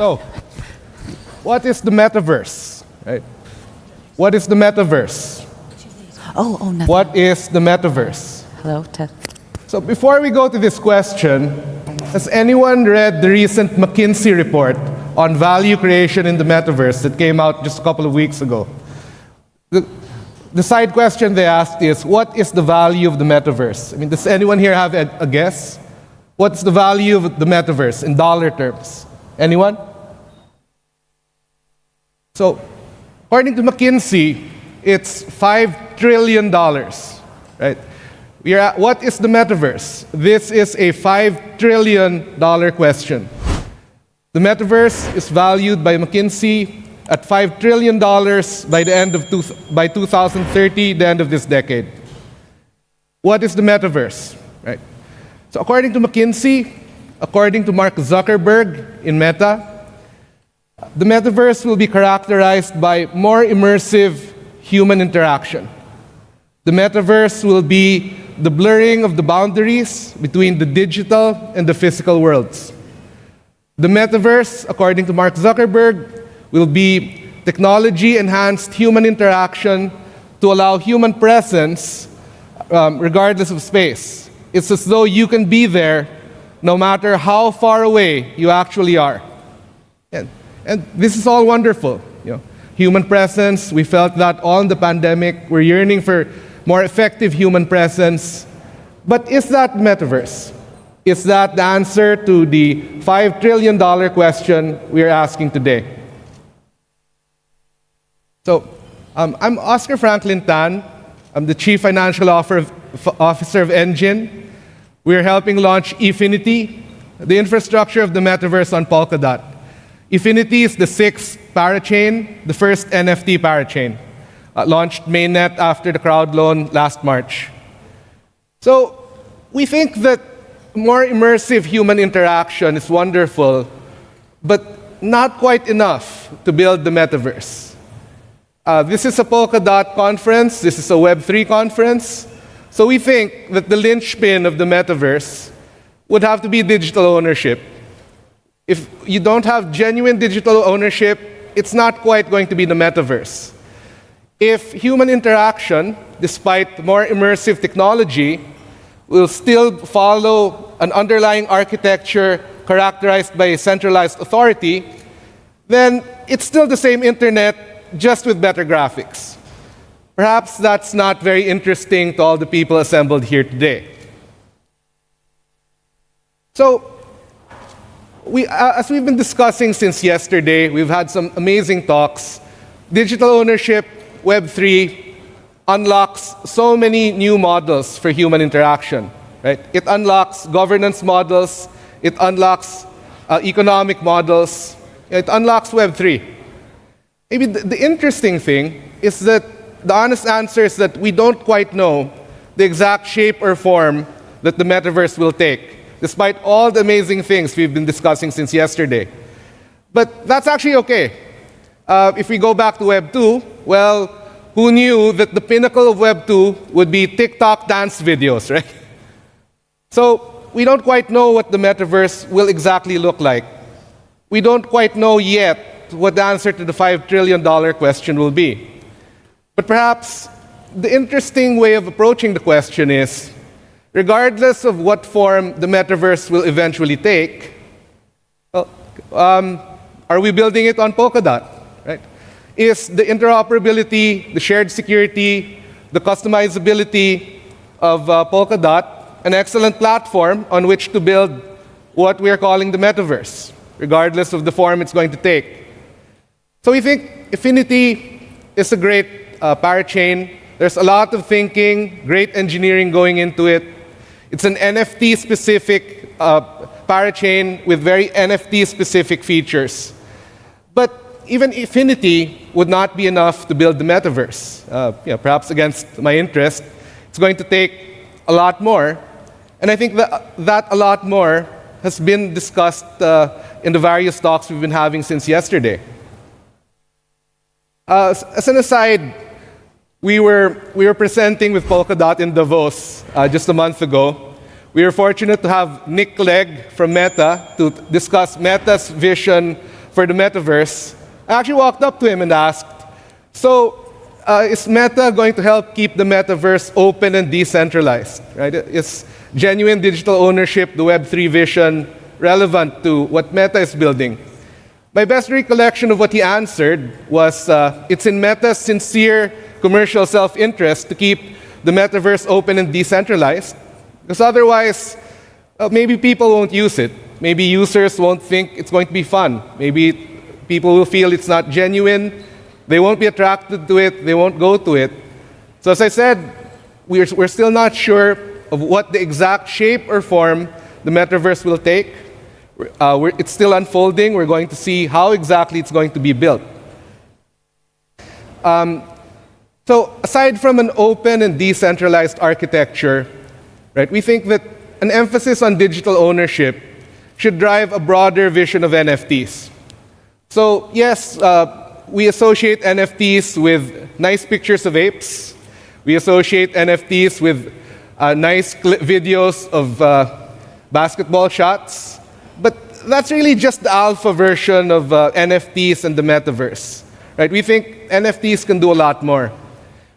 So, what is the Metaverse? Right? What is the Metaverse? Nothing. What is the Metaverse? Hello, Ted. So before we go to this question, has anyone read the recent McKinsey report on value creation in the Metaverse that came out just a couple of weeks ago? The side question they asked is, what is the value of the Metaverse? I mean, does anyone here have a guess? What's the value of the Metaverse in dollar terms? Anyone? So, according to McKinsey, it's $5 trillion, right? What is the Metaverse? This is a $5 trillion question. The Metaverse is valued by McKinsey at $5 trillion by 2030, the end of this decade. What is the Metaverse? Right? So according to McKinsey, according to Mark Zuckerberg in Meta, the Metaverse will be characterized by more immersive human interaction. The Metaverse will be the blurring of the boundaries between the digital and the physical worlds. The Metaverse, according to Mark Zuckerberg, will be technology-enhanced human interaction to allow human presence regardless of space. It's as though you can be there no matter how far away you actually are. And this is all wonderful. Human presence, we felt that all in the pandemic. We're yearning for more effective human presence. But is that Metaverse? Is that the answer to the $5 trillion question we are asking today? So, I'm Oscar Franklin Tan. I'm the Chief Financial Officer of Enjin. We are helping launch Effinity, the infrastructure of the Metaverse on Polkadot. Effinity is the 6th parachain, the first NFT parachain, launched mainnet after the crowd loan last March. So we think that more immersive human interaction is wonderful, but not quite enough to build the Metaverse. This is a Polkadot conference. This is a Web3 conference. So we think that the linchpin of the Metaverse would have to be digital ownership. If you don't have genuine digital ownership, it's not quite going to be the Metaverse. If human interaction, despite more immersive technology, will still follow an underlying architecture characterized by a centralized authority, then it's still the same internet, just with better graphics. Perhaps that's not very interesting to all the people assembled here today. So, as we've been discussing since yesterday, we've had some amazing talks. Digital ownership, Web3, unlocks so many new models for human interaction. Right? It unlocks governance models, it unlocks economic models, it unlocks Web3. Maybe the interesting thing is that the honest answer is that we don't quite know the exact shape or form that the Metaverse will take, despite all the amazing things we've been discussing since yesterday. But that's actually okay. If we go back to Web 2, well, who knew that the pinnacle of Web 2 would be TikTok dance videos, right? So we don't quite know what the Metaverse will exactly look like. We don't quite know yet what the answer to the $5 trillion question will be. But perhaps the interesting way of approaching the question is, regardless of what form the Metaverse will eventually take, are we building it on Polkadot? Right? Is the interoperability, the shared security, the customizability of Polkadot an excellent platform on which to build what we are calling the Metaverse, regardless of the form it's going to take? So we think Effinity is a great parachain. There's a lot of thinking, great engineering going into it. It's an NFT-specific parachain with very NFT-specific features. But even Effinity would not be enough to build the Metaverse. Perhaps against my interest, it's going to take a lot more. And I think that a lot more has been discussed in the various talks we've been having since yesterday. As an aside, we were presenting with Polkadot in Davos just a month ago. We were fortunate to have Nick Clegg from Meta to discuss Meta's vision for the Metaverse, I actually walked up to him and asked, so is Meta going to help keep the Metaverse open and decentralized? Right? Is genuine digital ownership, the Web3 vision, relevant to what Meta is building? My best recollection of what he answered was, it's in Meta's sincere commercial self-interest to keep the Metaverse open and decentralized, because otherwise, maybe people won't use it. Maybe users won't think it's going to be fun. Maybe people will feel it's not genuine. They won't be attracted to it. They won't go to it. So as I said, we're still not sure of what the exact shape or form the Metaverse will take. It's still unfolding. We're going to see how exactly it's going to be built. So aside from an open and decentralized architecture, right, we think that an emphasis on digital ownership should drive a broader vision of NFTs. So yes, we associate NFTs with nice pictures of apes. We associate NFTs with nice videos of basketball shots. But that's really just the alpha version of NFTs and the Metaverse. Right? We think NFTs can do a lot more.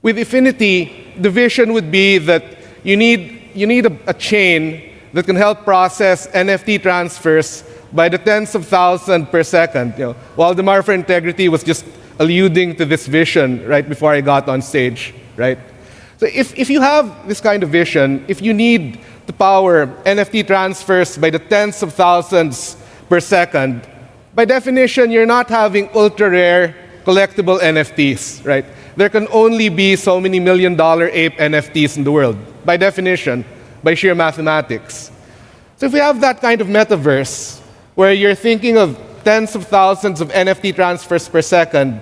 With Effinity, the vision would be that you need a chain that can help process NFT transfers by the tens of thousands per second. Waldemar for Integrity was just alluding to this vision right before I got on stage, right? So if you have this kind of vision, if you need to power NFT transfers by the tens of thousands per second, by definition, you're not having ultra-rare collectible NFTs, right? There can only be so many $1 million ape NFTs in the world, by definition, by sheer mathematics. So if we have that kind of metaverse, where you're thinking of tens of thousands of NFT transfers per second,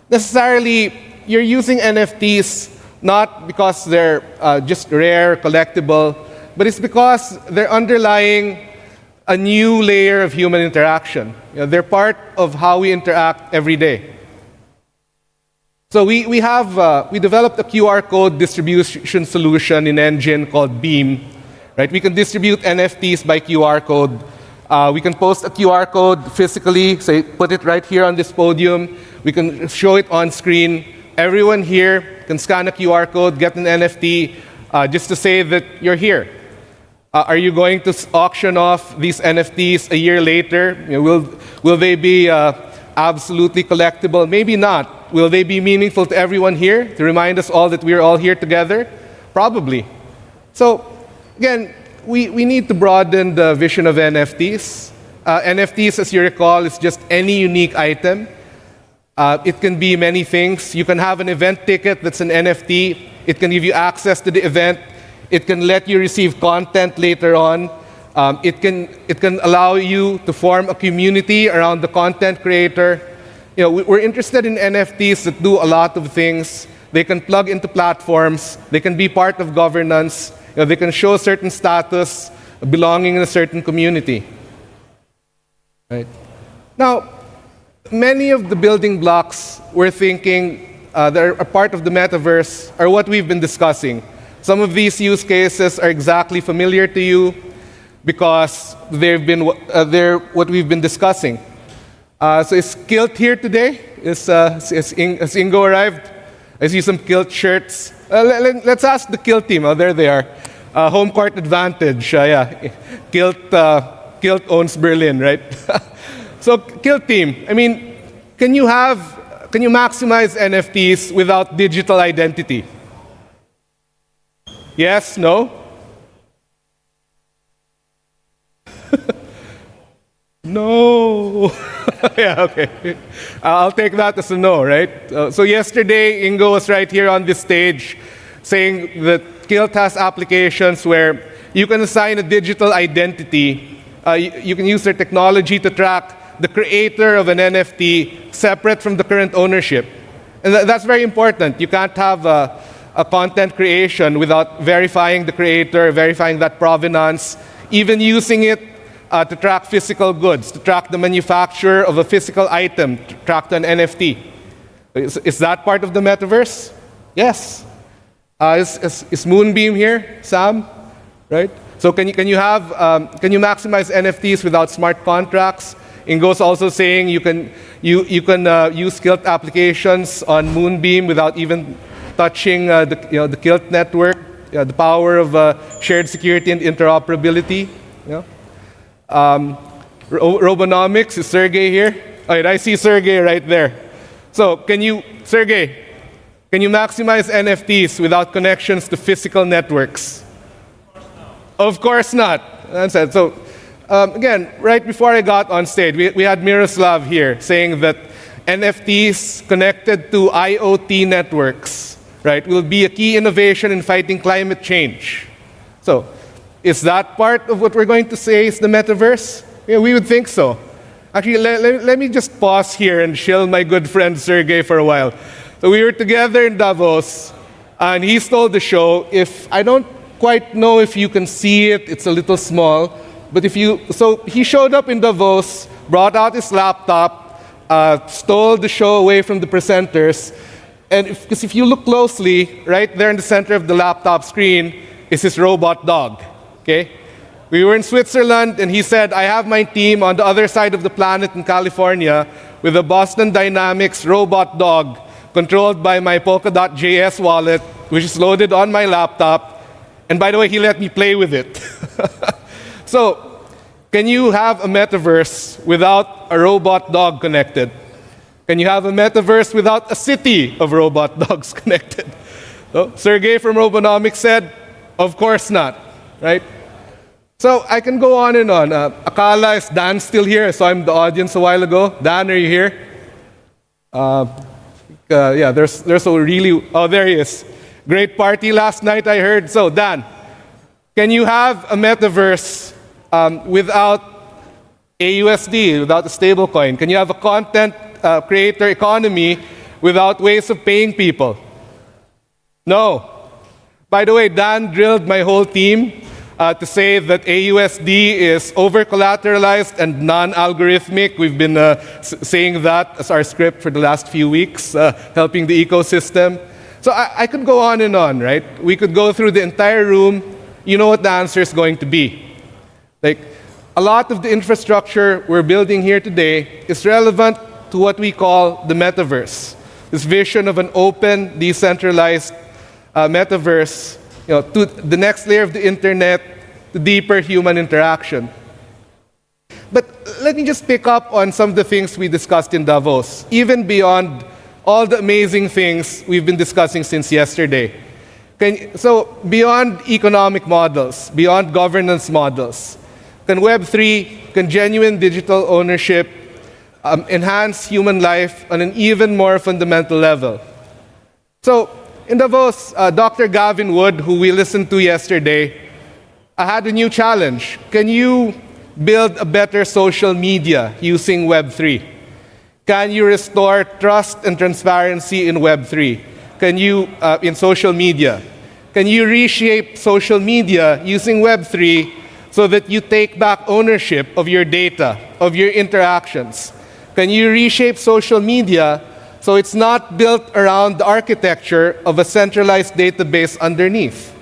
necessarily you're using NFTs not because they're just rare, collectible, but it's because they're underlying a new layer of human interaction. They're part of how we interact every day. So we developed a QR code distribution solution in Enjin called Beam. Right? We can distribute NFTs by QR code. We can post a QR code physically, say, put it right here on this podium. We can show it on screen. Everyone here can scan a QR code, get an NFT, just to say that you're here. Are you going to auction off these NFTs a year later? Will they be absolutely collectible? Maybe not. Will they be meaningful to everyone here, to remind us all that we're all here together? Probably. So, again, we need to broaden the vision of NFTs. NFTs, as you recall, is just any unique item. It can be many things. You can have an event ticket that's an NFT. It can give you access to the event. It can let you receive content later on. It can allow you to form a community around the content creator. We're interested in NFTs that do a lot of things. They can plug into platforms. They can be part of governance. They can show certain status, belonging in a certain community. Right? Now, many of the building blocks we're thinking that are a part of the metaverse are what we've been discussing. Some of these use cases are exactly familiar to you because they're what we've been discussing. So is Kilt here today? Has Ingo arrived? I see some Kilt shirts. Let's ask the Kilt team. Oh, there they are. Home court advantage. Yeah, Kilt owns Berlin, right? So Kilt team. I mean, can you maximize NFTs without digital identity? Yes? No? No. Yeah, okay. I'll take that as a no, right? So yesterday, Ingo was right here on this stage saying that Kilt has applications where you can assign a digital identity. You can use their technology to track the creator of an NFT separate from the current ownership. And that's very important. You can't have a content creation without verifying the creator, verifying that provenance, even using it to track physical goods, to track the manufacturer of a physical item, to track an NFT. Is that part of the metaverse? Yes. Is Moonbeam here, Sam? Right? So can you maximize NFTs without smart contracts? Ingo's also saying you can use Kilt applications on Moonbeam without even touching the Kilt network. The power of shared security and interoperability. Robonomics, is Sergey here? All right, I see Sergey right there. So Sergey, can you maximize NFTs without connections to physical networks? Of course not. So again, right before I got on stage, we had Miroslav here saying that NFTs connected to IoT networks, right, will be a key innovation in fighting climate change. So is that part of what we're going to say is the metaverse? Yeah, we would think so. Actually, let me just pause here and shill my good friend Sergey for a while. So we were together in Davos, and he stole the show. If I don't quite know if you can see it, it's a little small. But so he showed up in Davos, brought out his laptop, stole the show away from the presenters. And because if you look closely, right there in the center of the laptop screen is his robot dog. Okay? We were in Switzerland, and he said, I have my team on the other side of the planet in California with a Boston Dynamics robot dog controlled by my Polkadot JS wallet, which is loaded on my laptop. And by the way, he let me play with it. So, can you have a metaverse without a robot dog connected? Can you have a metaverse without a city of robot dogs connected? So, Sergey from Robonomics said, of course not, right? So I can go on and on. Akala, is Dan still here? I saw him in the audience a while ago. Dan, are you here? Yeah, there's a really, oh, there he is. Great party last night, I heard. So Dan, can you have a metaverse without AUSD, without a stablecoin? Can you have a content creator economy without ways of paying people? No. By the way, Dan drilled my whole team to say that AUSD is over-collateralized and non-algorithmic. We've been saying that as our script for the last few weeks, helping the ecosystem. So I could go on and on, right? We could go through the entire room. You know what the answer is going to be. Like, a lot of the infrastructure we're building here today is relevant to what we call the metaverse. This vision of an open, decentralized metaverse, to the next layer of the internet, to deeper human interaction. But let me just pick up on some of the things we discussed in Davos, even beyond all the amazing things we've been discussing since yesterday. So beyond economic models, beyond governance models, can Web3, can genuine digital ownership enhance human life on an even more fundamental level? So in Davos, Dr. Gavin Wood, who we listened to yesterday, had a new challenge. Can you build a better social media using Web3? Can you restore trust and transparency in Web3? Can you, in social media? Can you reshape social media using Web3 so that you take back ownership of your data, of your interactions? Can you reshape social media so it's not built around the architecture of a centralized database underneath?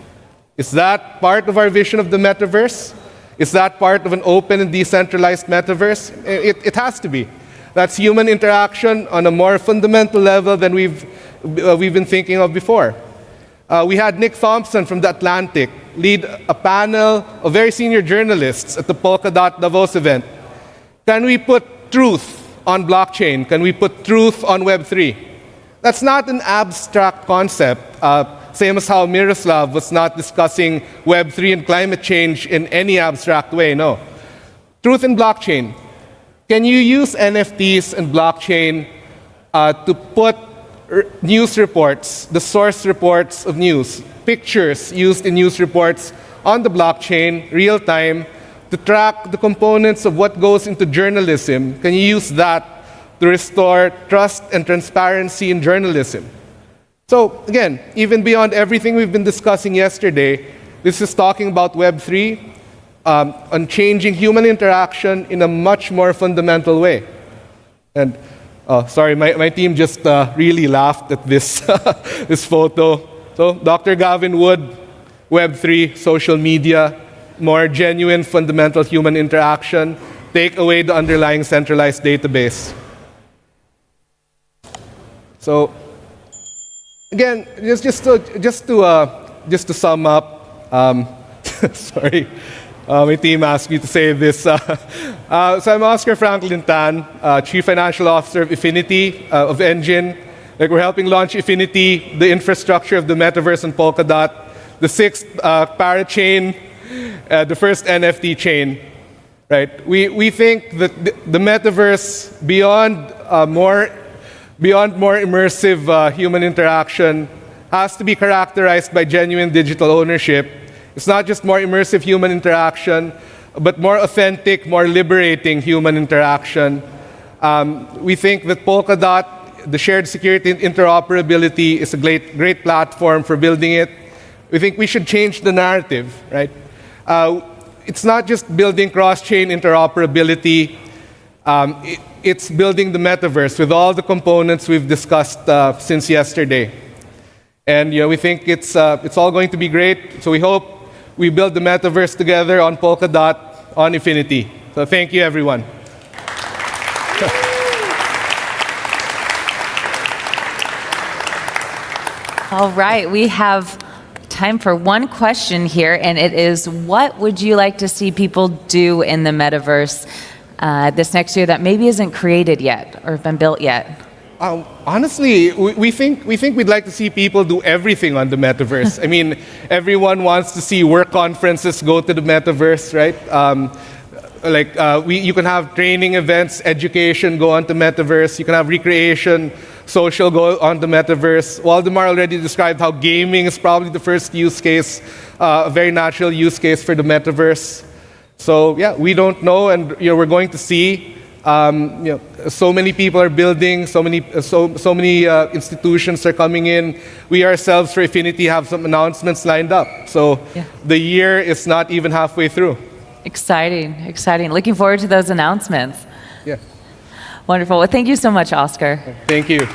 Is that part of our vision of the metaverse? Is that part of an open and decentralized metaverse? It has to be. That's human interaction on a more fundamental level than we've been thinking of before. We had Nick Thompson from The Atlantic lead a panel of very senior journalists at the Polkadot Davos event. Can we put truth on blockchain? Can we put truth on Web3? That's not an abstract concept, same as how Miroslav was not discussing Web3 and climate change in any abstract way, no. Truth in blockchain. Can you use NFTs and blockchain to put news reports, the source reports of news, pictures used in news reports on the blockchain, real time, to track the components of what goes into journalism? Can you use that to restore trust and transparency in journalism? So again, even beyond everything we've been discussing yesterday, this is talking about Web3 on changing human interaction in a much more fundamental way. And sorry, my team just really laughed at this, this photo. So Dr. Gavin Wood, Web3, social media, more genuine fundamental human interaction. take away the underlying centralized database. So, again, just to sum up, sorry, my team asked me to say this. So I'm Oscar Franklin Tan, Chief Financial Officer of Effinity, of Enjin. Like, we're helping launch Effinity, the infrastructure of the Metaverse and Polkadot, the 6th Parachain, the first NFT chain. Right? We think that the Metaverse, beyond more immersive human interaction, has to be characterized by genuine digital ownership. It's not just more immersive human interaction, but more authentic, more liberating human interaction. We think that Polkadot, the shared security and interoperability, is a great platform for building it. We think we should change the narrative, right? It's not just building cross-chain interoperability. It's building the metaverse with all the components we've discussed since yesterday. And we think it's all going to be great. So we hope we build the metaverse together on Polkadot, on Effinity. So thank you, everyone. All right, we have time for one question here, and it is, what would you like to see people do in the metaverse this next year that maybe isn't created yet or been built yet? Honestly, we think we'd like to see people do everything on the metaverse. I mean, everyone wants to see work conferences go to the metaverse, right? You can have training events, education go on the metaverse. You can have recreation, social go on the metaverse. Waldemar already described how gaming is probably the first use case, a very natural use case for the metaverse. So yeah, we don't know, and we're going to see. So many people are building, so many institutions are coming in. We ourselves for Effinity have some announcements lined up. So the year is not even halfway through. Exciting. Looking forward to those announcements. Yeah. Wonderful. Well, thank you so much, Oscar. Thank you.